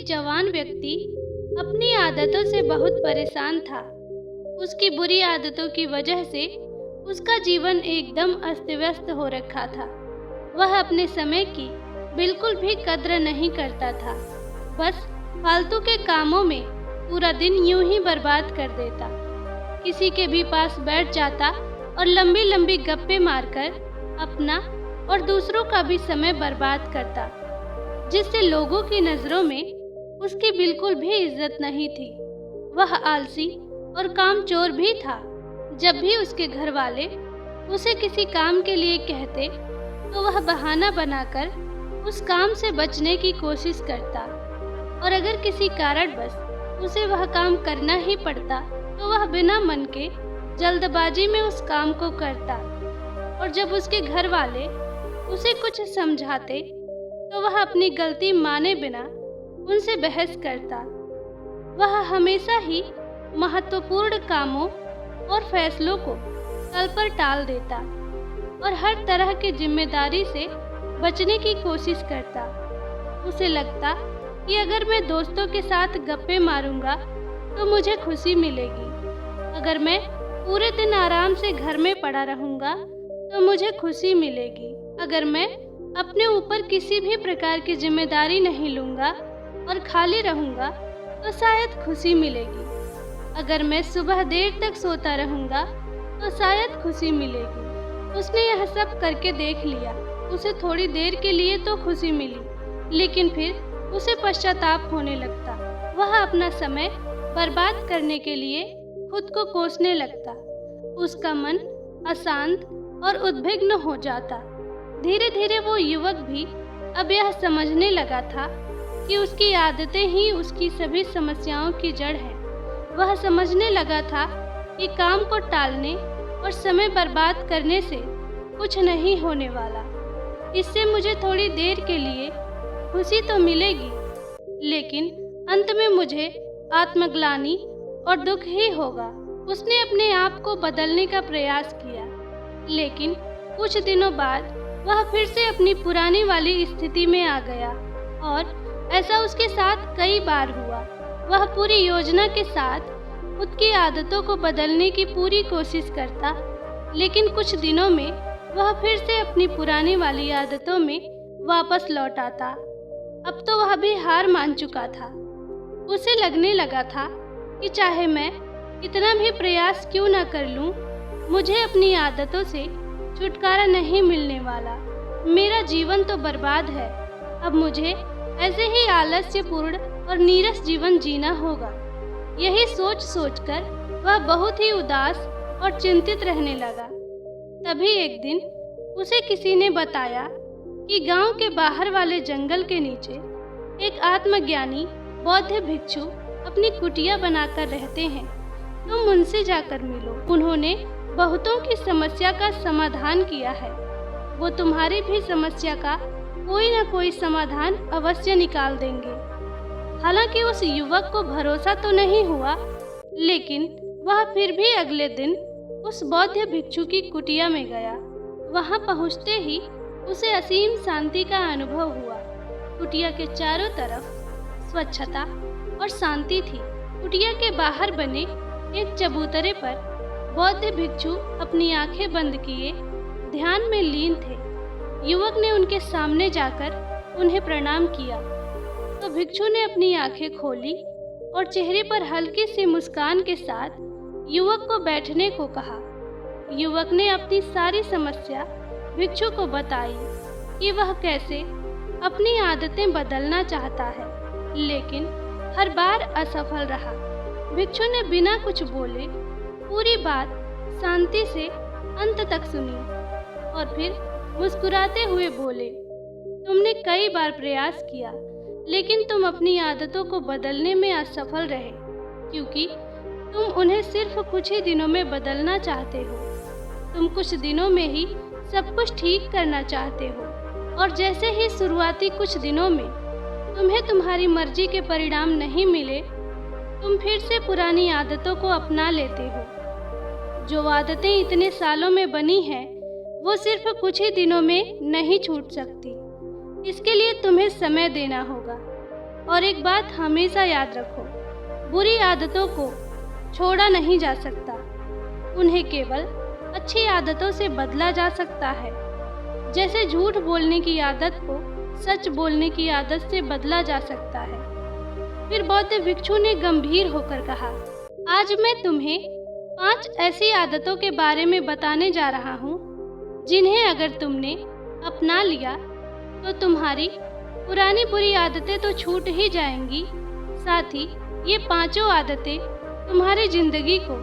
जवान व्यक्ति अपनी आदतों से बहुत परेशान था। उसकी बुरी आदतों की वजह से उसका जीवन एकदम अस्त-व्यस्त हो रखा था। वह अपने समय की बिल्कुल भी कद्र नहीं करता था। बस फालतू के कामों में पूरा दिन यूं ही बर्बाद कर देता। किसी के भी पास बैठ जाता और लंबी लंबी गप्पे मारकर अपना और दूसरों का भी समय बर्बाद करता, जिससे लोगों की नज़रों में उसकी बिल्कुल भी इज्जत नहीं थी। वह आलसी और कामचोर भी था। जब भी उसके घर वाले उसे किसी काम के लिए कहते तो वह बहाना बनाकर उस काम से बचने की कोशिश करता, और अगर किसी कारणवश उसे वह काम करना ही पड़ता तो वह बिना मन के जल्दबाजी में उस काम को करता। और जब उसके घर वाले उसे कुछ समझाते तो वह अपनी गलती माने बिना उनसे बहस करता। वह हमेशा ही महत्वपूर्ण कामों और फैसलों को कल पर टाल देता और हर तरह की जिम्मेदारी से बचने की कोशिश करता। उसे लगता कि अगर मैं दोस्तों के साथ गप्पे मारूंगा तो मुझे खुशी मिलेगी, अगर मैं पूरे दिन आराम से घर में पड़ा रहूंगा तो मुझे खुशी मिलेगी, अगर मैं अपने ऊपर किसी भी प्रकार की जिम्मेदारी नहीं लूंगा और खाली रहूंगा तो शायद खुशी मिलेगी, अगर मैं सुबह देर तक सोता रहूंगा तो शायद खुशी मिलेगी। उसने यह सब करके देख लिया। उसे थोड़ी देर के लिए तो खुशी मिली, लेकिन फिर उसे पश्चाताप होने लगता। वह अपना समय बर्बाद करने के लिए खुद को कोसने लगता। उसका मन अशांत और उद्विग्न हो जाता। धीरे धीरे वो युवक भी अब यह समझने लगा था कि उसकी आदतें ही उसकी सभी समस्याओं की जड़ है। वह समझने लगा था कि काम को टालने और समय बर्बाद करने से कुछ नहीं होने वाला। इससे मुझे थोड़ी देर के लिए खुशी तो मिलेगी, लेकिन अंत में मुझे आत्मग्लानि और दुख ही होगा। उसने अपने आप को बदलने का प्रयास किया, लेकिन कुछ दिनों बाद वह फिर से अपनी पुरानी वाली स्थिति में आ गया, और ऐसा उसके साथ कई बार हुआ। वह पूरी योजना के साथ खुद की आदतों को बदलने की पूरी कोशिश करता, लेकिन कुछ दिनों में वह फिर से अपनी पुरानी वाली आदतों में वापस लौट आता। अब तो वह भी हार मान चुका था। उसे लगने लगा था कि चाहे मैं कितना भी प्रयास क्यों न कर लूं, मुझे अपनी आदतों से छुटकारा नहीं मिलने वाला। मेरा जीवन तो बर्बाद है। अब मुझे ऐसे ही आलस्यपूर्ण और नीरस जीवन जीना होगा। यही सोच सोचकर वह बहुत ही उदास और चिंतित रहने लगा। तभी एक दिन उसे किसी ने बताया कि गांव के बाहर वाले जंगल के नीचे एक आत्मज्ञानी बौद्ध भिक्षु अपनी कुटिया बनाकर रहते हैं। तुम उनसे जाकर मिलो। उन्होंने बहुतों की समस्या का समाधान किया है। वो तुम्हारी भी समस्या का कोई न कोई समाधान अवश्य निकाल देंगे। हालांकि उस युवक को भरोसा तो नहीं हुआ, लेकिन वह फिर भी अगले दिन उस बौद्ध भिक्षु की कुटिया में गया। वहां पहुंचते ही उसे असीम शांति का अनुभव हुआ। कुटिया के चारों तरफ स्वच्छता और शांति थी। कुटिया के बाहर बने एक चबूतरे पर बौद्ध भिक्षु अपनी आंखें बंद किए ध्यान में लीन थे। युवक ने उनके सामने जाकर उन्हें प्रणाम किया तो भिक्षु ने अपनी आंखें खोली और चेहरे पर हल्की सी मुस्कान के साथ युवक को बैठने को कहा। युवक ने अपनी सारी समस्या भिक्षु को बताई कि वह कैसे अपनी आदतें बदलना चाहता है, लेकिन हर बार असफल रहा। भिक्षु ने बिना कुछ बोले पूरी बात शांति से अंत तक सुनी और फिर मुस्कुराते हुए बोले, तुमने कई बार प्रयास किया, लेकिन तुम अपनी आदतों को बदलने में असफल रहे, क्योंकि तुम उन्हें सिर्फ कुछ ही दिनों में बदलना चाहते हो। तुम कुछ दिनों में ही सब कुछ ठीक करना चाहते हो, और जैसे ही शुरुआती कुछ दिनों में तुम्हें तुम्हारी मर्जी के परिणाम नहीं मिले, तुम फिर से पुरानी आदतों को अपना लेते हो। जो आदतें इतने सालों में बनी हैं, वो सिर्फ कुछ ही दिनों में नहीं छूट सकती। इसके लिए तुम्हें समय देना होगा। और एक बात हमेशा याद रखो, बुरी आदतों को छोड़ा नहीं जा सकता, उन्हें केवल अच्छी आदतों से बदला जा सकता है। जैसे झूठ बोलने की आदत को सच बोलने की आदत से बदला जा सकता है। फिर बौद्ध भिक्षु ने गंभीर होकर कहा, आज मैं तुम्हें 5 ऐसी आदतों के बारे में बताने जा रहा हूँ जिन्हें अगर तुमने अपना लिया तो तुम्हारी पुरानी बुरी आदतें तो छूट ही जाएंगी, साथ ही ये 5 आदतें तुम्हारी जिंदगी को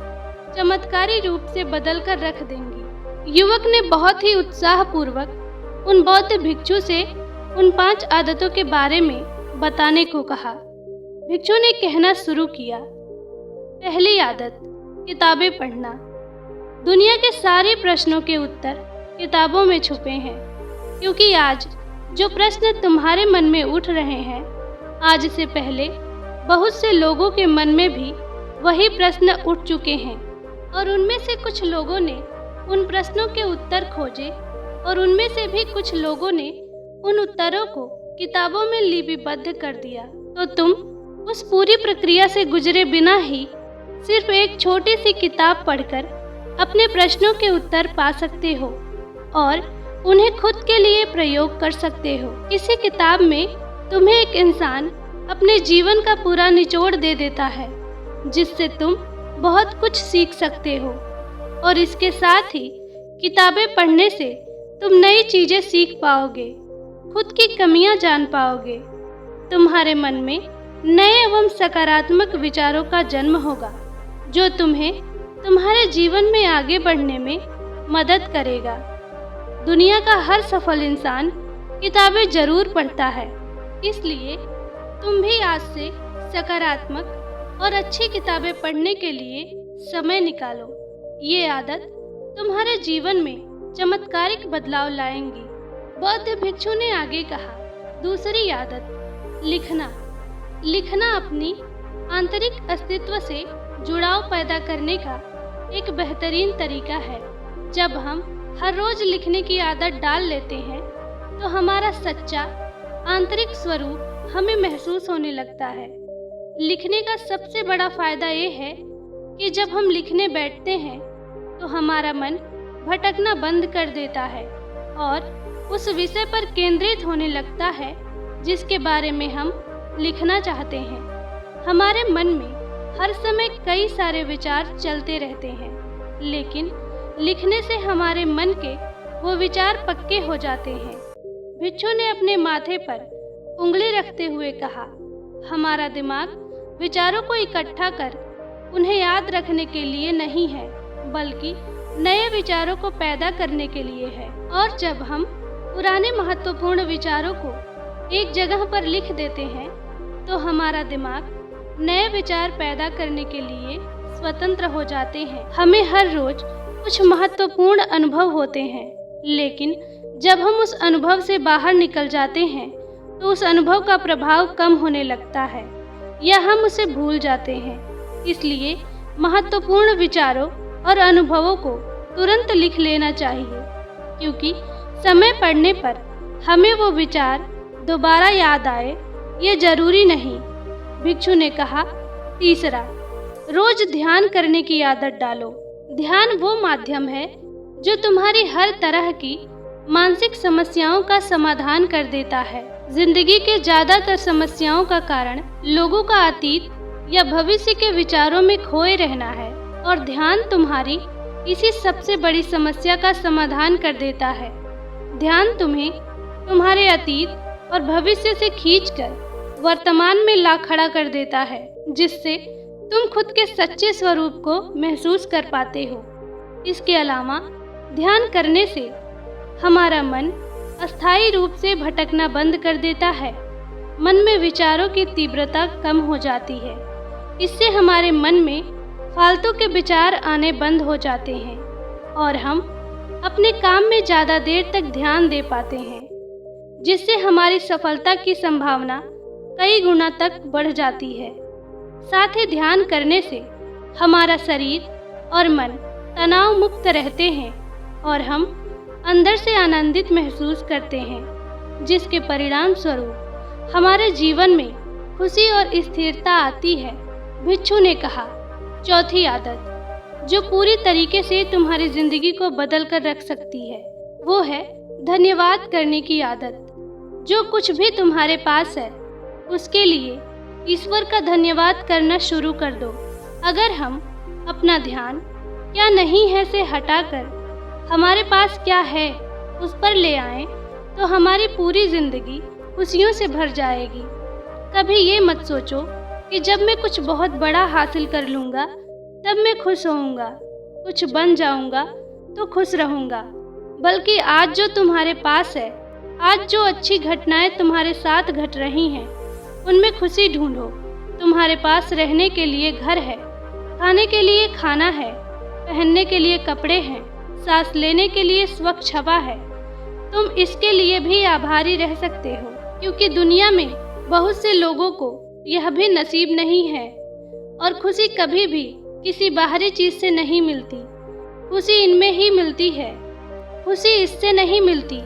चमत्कारी रूप से बदल कर रख देंगी। युवक ने बहुत ही उत्साहपूर्वक उन बौद्ध भिक्षु से उन 5 आदतों के बारे में बताने को कहा। भिक्षु ने कहना शुरू किया, पहली आदत, किताबें पढ़ना। दुनिया के सारे प्रश्नों के उत्तर किताबों में छुपे हैं, क्योंकि आज जो प्रश्न तुम्हारे मन में उठ रहे हैं, आज से पहले बहुत से लोगों के मन में भी वही प्रश्न उठ चुके हैं और उनमें से कुछ लोगों ने उन प्रश्नों के उत्तर खोजे और उनमें से भी कुछ लोगों ने उन उत्तरों को किताबों में लिपिबद्ध कर दिया। तो तुम उस पूरी प्रक्रिया से गुजरे बिना ही सिर्फ एक छोटी सी किताब पढ़कर अपने प्रश्नों के उत्तर पा सकते हो और उन्हें खुद के लिए प्रयोग कर सकते हो। इसी किताब में तुम्हें एक इंसान अपने जीवन का पूरा निचोड़ दे देता है, जिससे तुम बहुत कुछ सीख सकते हो। और इसके साथ ही किताबें पढ़ने से तुम नई चीजें सीख पाओगे, खुद की कमियां जान पाओगे, तुम्हारे मन में नए एवं सकारात्मक विचारों का जन्म होगा, जो तुम्हें तुम्हारे जीवन में आगे बढ़ने में मदद करेगा। दुनिया का हर सफल इंसान किताबें जरूर पढ़ता है, इसलिए तुम भी आज से सकारात्मक और अच्छी किताबें पढ़ने के लिए समय निकालो। ये आदत तुम्हारे जीवन में चमत्कारिक बदलाव लाएंगी। बौद्ध भिक्षु ने आगे कहा, दूसरी आदत, लिखना। लिखना अपनी आंतरिक अस्तित्व से जुड़ाव पैदा करने का एक बेहतरीन तरीका है। जब हम हर रोज लिखने की आदत डाल लेते हैं तो हमारा सच्चा आंतरिक स्वरूप हमें महसूस होने लगता है। लिखने का सबसे बड़ा फायदा ये है कि जब हम लिखने बैठते हैं तो हमारा मन भटकना बंद कर देता है और उस विषय पर केंद्रित होने लगता है जिसके बारे में हम लिखना चाहते हैं। हमारे मन में हर समय कई सारे विचार चलते रहते हैं, लेकिन लिखने से हमारे मन के वो विचार पक्के हो जाते हैं। भिक्षु ने अपने माथे पर उंगली रखते हुए कहा, हमारा दिमाग विचारों को इकट्ठा कर उन्हें याद रखने के लिए नहीं है, बल्कि नए विचारों को पैदा करने के लिए है। और जब हम पुराने महत्वपूर्ण विचारों को एक जगह पर लिख देते हैं तो हमारा दिमाग नए विचार पैदा करने के लिए स्वतंत्र हो जाते हैं। हमें हर रोज कुछ महत्वपूर्ण अनुभव होते हैं, लेकिन जब हम उस अनुभव से बाहर निकल जाते हैं तो उस अनुभव का प्रभाव कम होने लगता है या हम उसे भूल जाते हैं। इसलिए महत्वपूर्ण विचारों और अनुभवों को तुरंत लिख लेना चाहिए, क्योंकि समय पड़ने पर हमें वो विचार दोबारा याद आए ये जरूरी नहीं। भिक्षु ने कहा, तीसरा, रोज ध्यान करने की आदत डालो। ध्यान वो माध्यम है जो तुम्हारी हर तरह की मानसिक समस्याओं का समाधान कर देता है। जिंदगी के ज्यादातर समस्याओं का कारण लोगों का अतीत या भविष्य के विचारों में खोए रहना है, और ध्यान तुम्हारी इसी सबसे बड़ी समस्या का समाधान कर देता है। ध्यान तुम्हें तुम्हारे अतीत और भविष्य से खींचकर वर्तमान में ला खड़ा कर देता है, जिससे तुम खुद के सच्चे स्वरूप को महसूस कर पाते हो। इसके अलावा ध्यान करने से हमारा मन अस्थायी रूप से भटकना बंद कर देता है। मन में विचारों की तीव्रता कम हो जाती है। इससे हमारे मन में फालतू के विचार आने बंद हो जाते हैं और हम अपने काम में ज़्यादा देर तक ध्यान दे पाते हैं, जिससे हमारी सफलता की संभावना कई गुना तक बढ़ जाती है। साथ ही ध्यान करने से हमारा शरीर और मन तनाव मुक्त रहते हैं और हम अंदर से आनंदित महसूस करते हैं, जिसके परिणाम स्वरूप हमारे जीवन में खुशी और स्थिरता आती है। भिक्षु ने कहा, चौथी आदत जो पूरी तरीके से तुम्हारी जिंदगी को बदल कर रख सकती है, वो है धन्यवाद करने की आदत। जो कुछ भी तुम्हारे पास है उसके लिए ईश्वर का धन्यवाद करना शुरू कर दो। अगर हम अपना ध्यान क्या नहीं है से हटाकर हमारे पास क्या है उस पर ले आएं, तो हमारी पूरी जिंदगी खुशियों से भर जाएगी। कभी ये मत सोचो कि जब मैं कुछ बहुत बड़ा हासिल कर लूँगा तब मैं खुश होऊंगा, कुछ बन जाऊंगा तो खुश रहूंगा, बल्कि आज जो तुम्हारे पास है, आज जो अच्छी घटनाएं तुम्हारे साथ घट रही हैं, उनमें खुशी ढूंढो। तुम्हारे पास रहने के लिए घर है, खाने के लिए खाना है, पहनने के लिए कपड़े हैं, सांस लेने के लिए स्वच्छ हवा है। तुम इसके लिए भी आभारी रह सकते हो, क्योंकि दुनिया में बहुत से लोगों को यह भी नसीब नहीं है। और खुशी कभी भी किसी बाहरी चीज से नहीं मिलती, खुशी इनमें ही मिलती है। खुशी इससे नहीं मिलती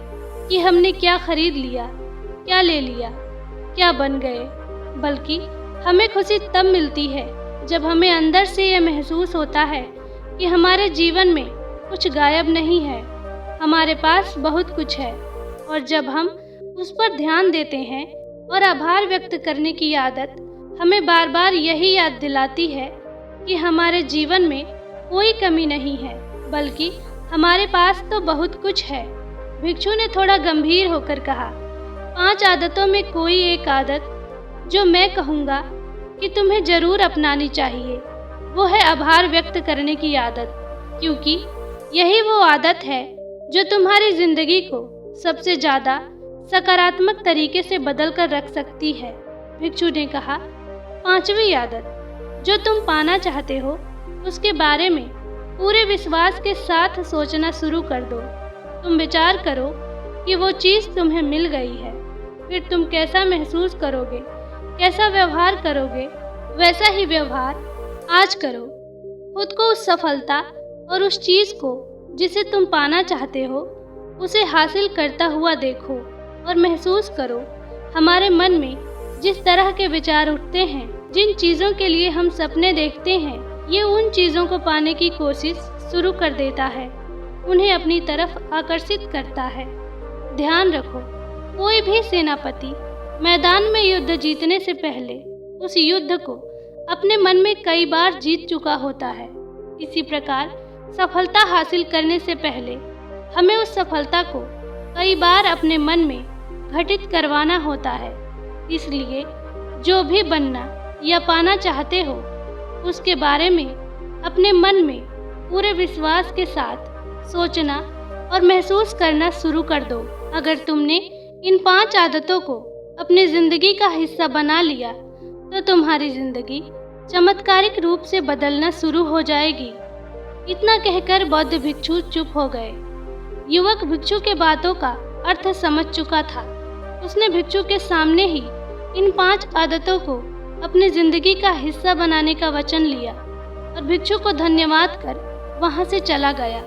कि हमने क्या खरीद लिया, क्या ले लिया, क्या बन गए, बल्कि हमें खुशी तब मिलती है जब हमें अंदर से यह महसूस होता है कि हमारे जीवन में कुछ गायब नहीं है, हमारे पास बहुत कुछ है। और जब हम उस पर ध्यान देते हैं और आभार व्यक्त करने की आदत हमें बार बार यही याद दिलाती है कि हमारे जीवन में कोई कमी नहीं है, बल्कि हमारे पास तो बहुत कुछ है। भिक्षु ने थोड़ा गंभीर होकर कहा, 5 आदतों में कोई एक आदत जो मैं कहूँगा कि तुम्हें जरूर अपनानी चाहिए, वो है आभार व्यक्त करने की आदत, क्योंकि यही वो आदत है जो तुम्हारी जिंदगी को सबसे ज़्यादा सकारात्मक तरीके से बदल कर रख सकती है। भिक्षु ने कहा, 5वीं आदत जो तुम पाना चाहते हो उसके बारे में पूरे विश्वास के साथ सोचना शुरू कर दो। तुम विचार करो कि वो चीज़ तुम्हें मिल गई है, फिर तुम कैसा महसूस करोगे, कैसा व्यवहार करोगे। वैसा ही व्यवहार आज करो। खुद को उस सफलता और उस चीज़ को जिसे तुम पाना चाहते हो उसे हासिल करता हुआ देखो और महसूस करो। हमारे मन में जिस तरह के विचार उठते हैं, जिन चीज़ों के लिए हम सपने देखते हैं, ये उन चीज़ों को पाने की कोशिश शुरू कर देता है, उन्हें अपनी तरफ आकर्षित करता है। ध्यान रखो, कोई भी सेनापति मैदान में युद्ध जीतने से पहले उस युद्ध को अपने मन में कई बार जीत चुका होता है। इसी प्रकार सफलता हासिल करने से पहले हमें उस सफलता को कई बार अपने मन में घटित करवाना होता है। इसलिए जो भी बनना या पाना चाहते हो उसके बारे में अपने मन में पूरे विश्वास के साथ सोचना और महसूस करना शुरू कर दो। अगर तुमने इन 5 आदतों को अपनी जिंदगी का हिस्सा बना लिया तो तुम्हारी जिंदगी चमत्कारिक रूप से बदलना शुरू हो जाएगी। इतना कहकर बौद्ध भिक्षु चुप हो गए। युवक भिक्षु के बातों का अर्थ समझ चुका था। उसने भिक्षु के सामने ही इन 5 आदतों को अपनी जिंदगी का हिस्सा बनाने का वचन लिया और भिक्षु को धन्यवाद कर वहां से चला गया।